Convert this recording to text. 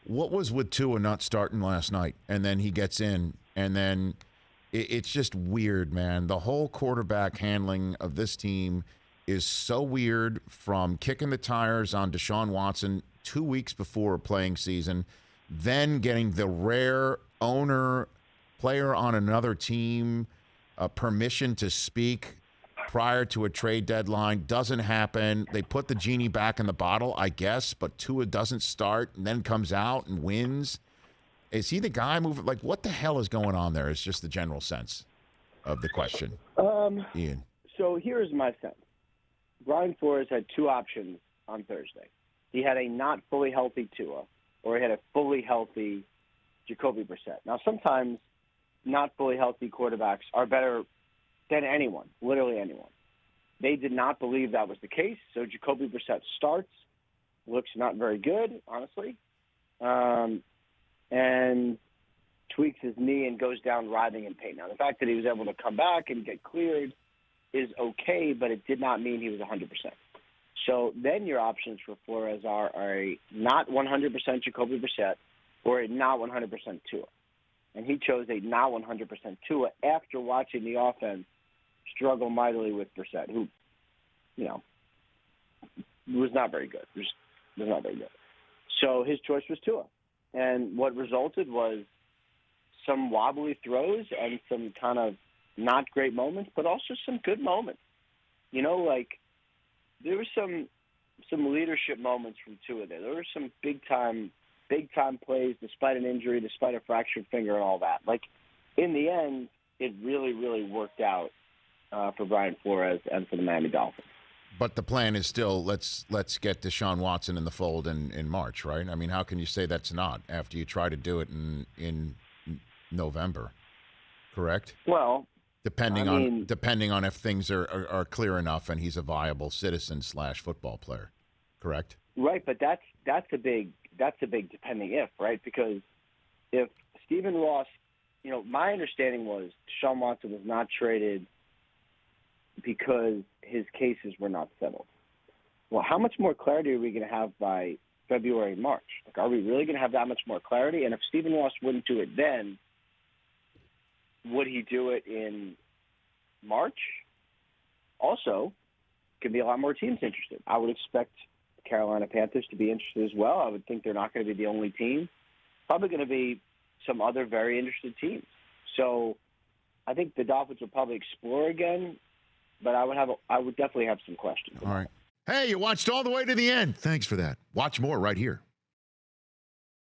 What was with Tua not starting last night, and then he gets in, and then it's just weird, man. The whole quarterback handling of this team is so weird, from kicking the tires on Deshaun Watson 2 weeks before a playing season, then getting the rare owner, player on another team, permission to speak prior to a trade deadline. Doesn't happen. They put the genie back in the bottle, I guess, but Tua doesn't start and then comes out and wins. Is he the guy moving? Like, what the hell is going on there? It's just the general sense of the question. Ian. So here's my sense. Brian Flores had two options on Thursday. He had a not fully healthy Tua, or he had a fully healthy Jacoby Brissett. Now, sometimes not fully healthy quarterbacks are better than anyone, literally anyone. They did not believe that was the case, so Jacoby Brissett starts, looks not very good, honestly, and tweaks his knee and goes down writhing in pain. Now, the fact that he was able to come back and get cleared is okay, but it did not mean he was 100%. So then your options for Flores are a not 100% Jacoby Brissett or a not 100% Tua. And he chose a not 100% Tua after watching the offense struggle mightily with Brissett, who, was not very good. Was not very good. So his choice was Tua. And what resulted was some wobbly throws and some kind of not great moments, but also some good moments. There were some leadership moments from Tua there. There were some big time plays despite an injury, despite a fractured finger and all that. In the end, it really, really worked out for Brian Flores and for the Miami Dolphins. But the plan is still, let's get Deshaun Watson in the fold in March, right? I mean, how can you say that's not after you try to do it in November, correct? Well, depending on if things are clear enough and he's a viable citizen / football player, correct? Right, but that's a big depending if, right? Because if Stephen Ross, my understanding was Deshaun Watson was not traded because his cases were not settled. Well, how much more clarity are we going to have by February, March? Are we really going to have that much more clarity? And if Stephen Ross wouldn't do it then, would he do it in March? Also, could be a lot more teams interested. I would expect the Carolina Panthers to be interested as well. I would think they're not going to be the only team. Probably going to be some other very interested teams. So I think the Dolphins will probably explore again, but I would definitely have some questions. All right. Hey, you watched all the way to the end. Thanks for that. Watch more right here.